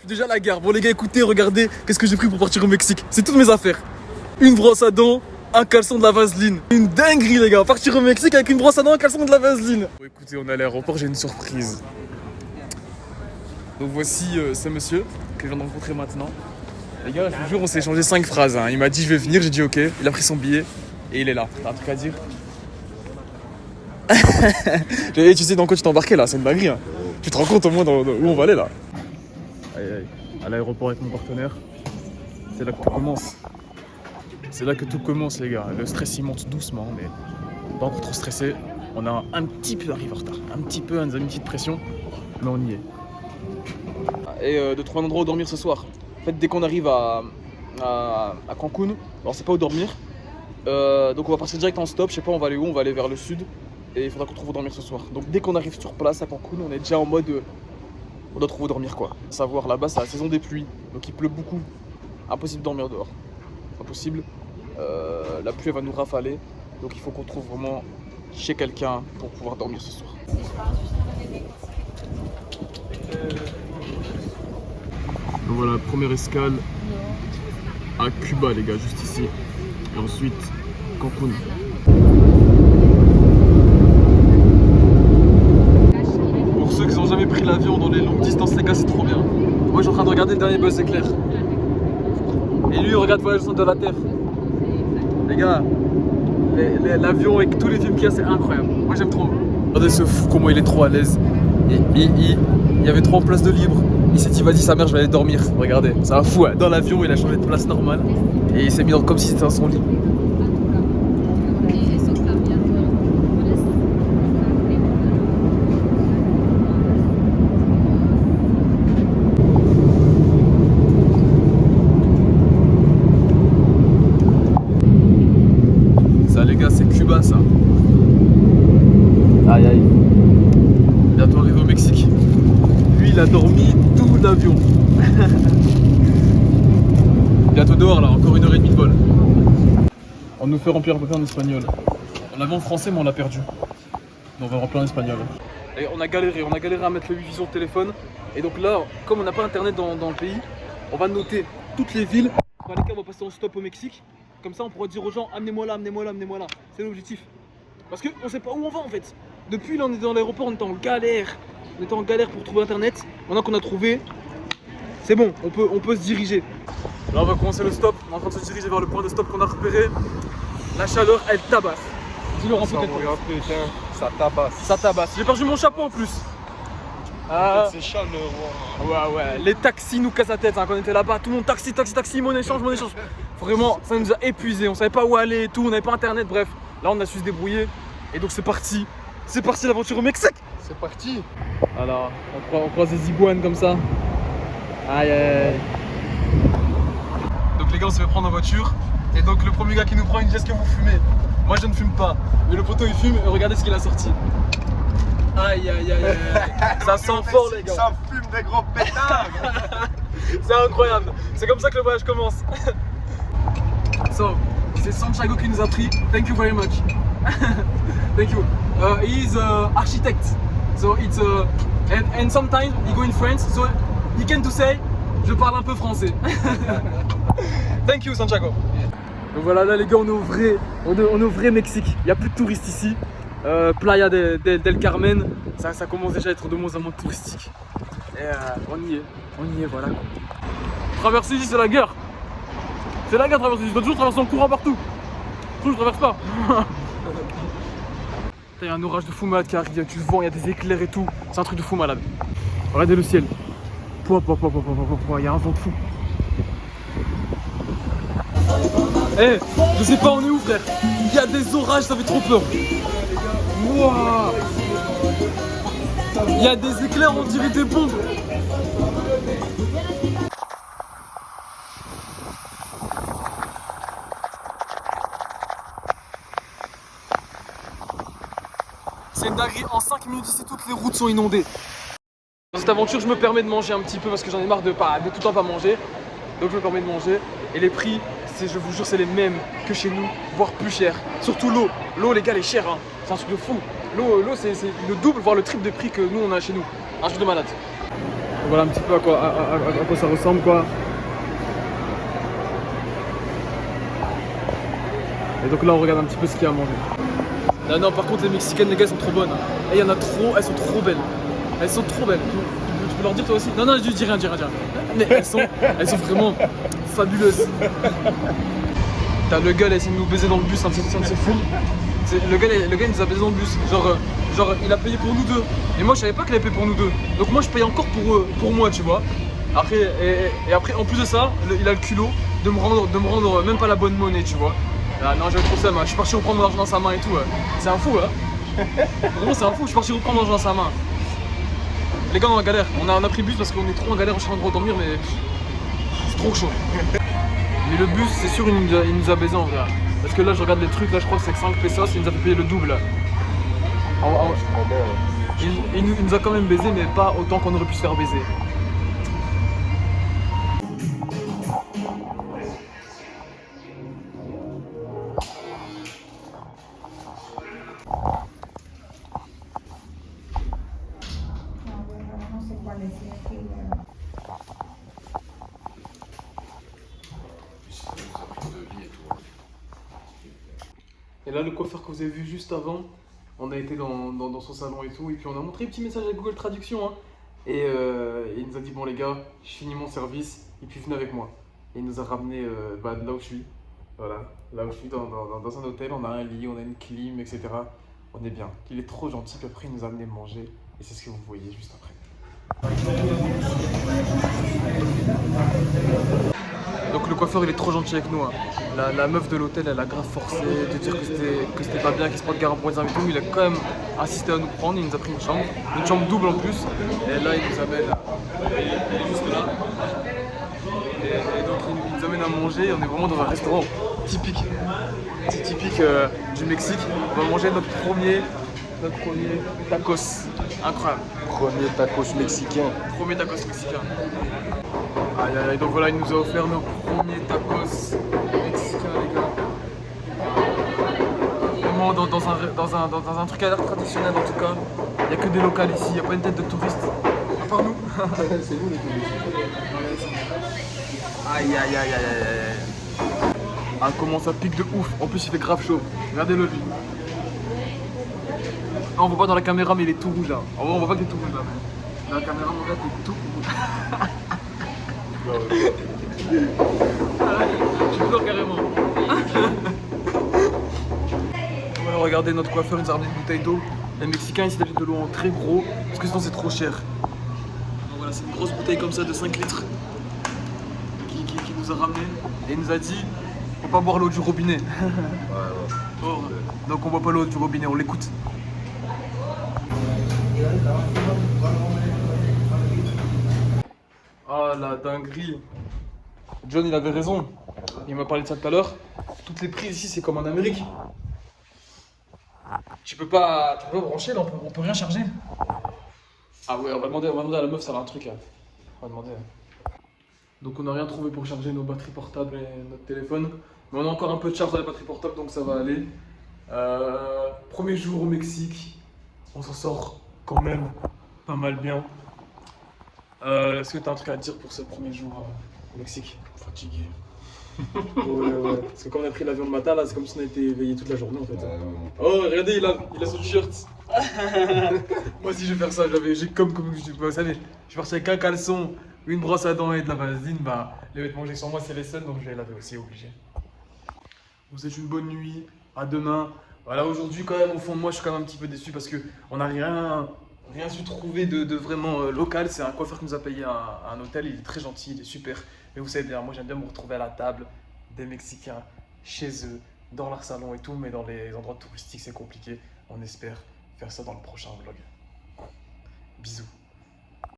suis déjà à la gare. Bon les gars, écoutez, regardez, qu'est-ce que j'ai pris pour partir au Mexique. C'est toutes mes affaires. Une brosse à dents, un caleçon, de la vaseline. Une dinguerie les gars, partir au Mexique avec une brosse à dents, un caleçon, de la vaseline. Bon écoutez, on est à l'aéroport, j'ai une surprise. Donc voici ce monsieur que je viens de rencontrer maintenant. Les gars, je vous jure, on s'est échangé 5 phrases. Hein. Il m'a dit je vais venir, j'ai dit ok. Il a pris son billet et il est là. T'as un truc à dire? Tu sais dans quoi tu t'es embarqué là, c'est une dinguerie. Hein. Tu te rends compte au moins où on va aller là? Aïe aïe, à l'aéroport avec mon partenaire. C'est là que tout commence. C'est là que tout commence les gars. Le stress il monte doucement mais pas encore trop stressé. On a un petit peu arrivé en retard. Un petit peu, on a une petite pression. Mais on y est. Et de trouver un endroit où dormir ce soir. En fait, dès qu'on arrive à Cancun, alors on sait pas où dormir. Donc on va partir direct en stop, je sais pas on va aller où, on va aller vers le sud. Et il faudra qu'on trouve où dormir ce soir. Donc dès qu'on arrive sur place à Cancun, on est déjà en mode on doit trouver où dormir quoi. À savoir là-bas c'est la saison des pluies, donc il pleut beaucoup. Impossible de dormir dehors. Impossible. La pluie elle va nous rafaler. Donc il faut qu'on trouve vraiment chez quelqu'un pour pouvoir dormir ce soir. Donc voilà, première escale à Cuba les gars, juste ici. Et ensuite Cancun. Pour ceux qui n'ont jamais pris l'avion dans les longues distances les gars, c'est trop bien. Moi je suis en train de regarder le dernier Buzz éclair. Et lui il regarde Voyage au centre de la Terre. Les gars, l'avion avec tous les films qu'il y a c'est incroyable. Moi j'aime trop. Regardez ce fou comment il est trop à l'aise. Il y avait 3 places de libre. Il s'est dit vas-y sa mère je vais aller dormir. Regardez, c'est un fou. Hein. Dans l'avion il a changé de place normale. Et il s'est mis comme si c'était dans son lit. Ça les gars c'est Cuba ça. Aïe aïe. Bientôt arrivé au Mexique. Lui il a dormi tout l'avion. Bientôt dehors là, encore 1h30 de vol. On nous fait remplir un papier en espagnol. On l'avait en français mais on l'a perdu. Donc on va remplir en espagnol. Et on a galéré à mettre le wifi sur le téléphone. Et donc là, comme on n'a pas internet dans le pays, on va noter toutes les villes dans lesquelles on va passer en stop au Mexique. Comme ça on pourra dire aux gens amenez-moi là, amenez-moi là, amenez-moi là. C'est l'objectif. Parce qu'on sait pas où on va en fait. Depuis là on est dans l'aéroport, on était en galère. On était en galère pour trouver internet. Maintenant qu'on a trouvé, c'est bon, on peut se diriger. Là on va commencer le stop, on est en train de se diriger vers le point de stop qu'on a repéré. La chaleur elle tabasse. Dis-leur un peu putain, ça tabasse. Ça tabasse. J'ai perdu mon chapeau en plus. C'est chaleureux. Ouais, les taxis nous cassent la tête hein, quand on était là-bas. Tout le monde taxi, mon échange. Vraiment, ça nous a épuisés. On savait pas où aller et tout, on n'avait pas internet, bref. Là on a su se débrouiller. Et donc c'est parti. C'est parti l'aventure au Mexique. C'est parti. Alors, on croise des iguanes comme ça. Aïe aïe aïe. Donc les gars on se fait prendre en voiture. Et donc le premier gars qui nous prend il dit est-ce que vous fumez? Moi je ne fume pas. Mais le poteau il fume et regardez ce qu'il a sorti. Aïe aïe aïe aïe. Ça sent fort les gars. Ça fume des gros pétards. C'est incroyable. C'est comme ça que le voyage commence. So, c'est Santiago qui nous a pris. Thank you very much. Thank you. He is architect. So it's and sometimes he go in France. So he can to say je parle un peu français. Thank you Santiago. Donc voilà là les gars on est au vrai Mexique. Il n'y a plus de touristes ici. Playa del Carmen, ça commence déjà à être de moins en moins touristique. Et on y est voilà. Traverser ici c'est la guerre. C'est la guerre traverser ici, je dois toujours traverser en courant partout. Je traverse pas. Il y a un orage de fou malade qui arrive, il y a du vent, il y a des éclairs et tout. C'est un truc de fou malade. Regardez le ciel. Il y a un vent de fou. Eh, je sais pas on est où frère. Il y a des orages, ça fait trop peur. Wow. Il y a des éclairs, on dirait des bombes. C'est une dinguerie, en 5 minutes ici toutes les routes sont inondées. Dans cette aventure je me permets de manger un petit peu parce que j'en ai marre de tout le temps pas manger. Donc je me permets de manger. Et les prix, je vous jure c'est les mêmes que chez nous, voire plus cher. Surtout l'eau. L'eau les gars elle est chère hein. C'est un truc de fou. L'eau c'est le double voire le triple de prix que nous on a chez nous. Un truc de malade. voilà un petit peu à quoi ça ressemble quoi. Et donc là on regarde un petit peu ce qu'il y a à manger. Là non par contre les mexicaines les gars elles sont trop bonnes. Et il y en a trop, elles sont trop belles. Elles sont trop belles. Tu peux leur dire toi aussi? Non je dis rien. Mais elles sont vraiment fabuleuses. T'as le gars là essaie de nous baiser dans le bus, un de ces fous. Le gars il nous a baisé dans le bus. Genre il a payé pour nous deux. Et moi je savais pas qu'il avait payé pour nous deux. Donc moi je paye encore pour moi tu vois. Après, et après en plus de ça, il a le culot de me rendre même pas la bonne monnaie tu vois. Ah, non j'avais trop ça, je suis parti reprendre mon argent dans sa main et tout. C'est un fou hein. Vraiment c'est un fou, je suis parti reprendre mon argent dans sa main. Les gars on est en galère, on a pris le bus parce qu'on est trop en galère, on cherche un endroit où dormir mais c'est trop chaud. Mais le bus c'est sûr il nous a baisé en vrai. Parce que là je regarde les trucs, là je crois que c'est 5 pesos, il nous a fait payer le double là. Il nous a quand même baisé mais pas autant qu'on aurait pu se faire baiser. Et là, le coiffeur que vous avez vu juste avant, on a été dans son salon et tout, et puis on a montré un petit message à Google Traduction. Hein. Et il nous a dit, bon les gars, je finis mon service, et puis venez avec moi. Et il nous a ramené là où je suis. Voilà, là où je suis, dans un hôtel, on a un lit, on a une clim, etc. On est bien. Il est trop gentil, puis après il nous a amené manger, et c'est ce que vous voyez juste après. Donc le coiffeur il est trop gentil avec nous. Hein. La meuf de l'hôtel elle a grave forcé de dire que c'était pas bien, qu'il se prend de garde pour les invités. Il a quand même insisté à nous prendre, il nous a pris une chambre double en plus. Et là il nous amène, il est juste là. Et donc il nous amène à manger, on est vraiment dans un restaurant typique. C'est typique du Mexique. On va manger notre premier tacos. Incroyable. Premier tacos mexicain. Premier tacos mexicain. Aïe aïe aïe, donc voilà, il nous a offert nos premiers tacos mexicains les gars. Vraiment dans un truc à l'air traditionnel en tout cas. Il n'y a que des locales ici, il n'y a pas une tête de touriste. À part nous. C'est nous les touristes. Aïe aïe aïe aïe aïe aïe. Ah comment ça pique de ouf, en plus il fait grave chaud. Regardez-le lui. Ah, on voit pas dans la caméra mais il est tout rouge là. En vrai on voit pas qu'il est tout rouge là. Dans la caméra mon gars t'es tout rouge. Je pleure carrément. Voilà, regardez notre coiffeur, il nous a ramené une bouteille d'eau. Les Mexicains ici achètent de l'eau en très gros parce que sinon c'est trop cher. Donc voilà, c'est une grosse bouteille comme ça de 5 litres qui nous a ramené et il nous a dit faut pas boire l'eau du robinet. Ouais. Oh, donc on boit pas l'eau du robinet, on l'écoute. Ah la dinguerie. John il avait raison. Il m'a parlé de ça tout à l'heure. Toutes les prises ici c'est comme en Amérique. Tu peux pas brancher là, on peut rien charger. Ah ouais, on va demander à la meuf, ça a un truc là. On va demander. Donc on n'a rien trouvé pour charger nos batteries portables et notre téléphone. Mais on a encore un peu de charge dans les batteries portables donc ça va aller. Premier jour au Mexique. On s'en sort quand même pas mal bien. Est-ce que tu as un truc à dire pour ce premier jour au Mexique? Fatigué. Ouais. Parce que quand on a pris l'avion le matin, là, c'est comme si on a été éveillé toute la journée en fait. Oh, regardez, il a son t-shirt. Moi aussi, je vais faire ça. J'ai comme vous savez, je suis parti avec un caleçon, une brosse à dents et de la vaseline. Bah, les vêtements que j'ai sur moi, c'est les seuls, donc je vais les laver aussi, obligé. Vous souhaite une bonne nuit. À demain. Voilà, aujourd'hui, quand même, au fond de moi, je suis quand même un petit peu déçu parce qu'on n'a rien su trouver de vraiment local. C'est un coiffeur qui nous a payé un hôtel, il est très gentil, il est super. Mais vous savez bien, moi j'aime bien me retrouver à la table des Mexicains, chez eux, dans leur salon et tout, mais dans les endroits touristiques c'est compliqué. On espère faire ça dans le prochain vlog. Bisous.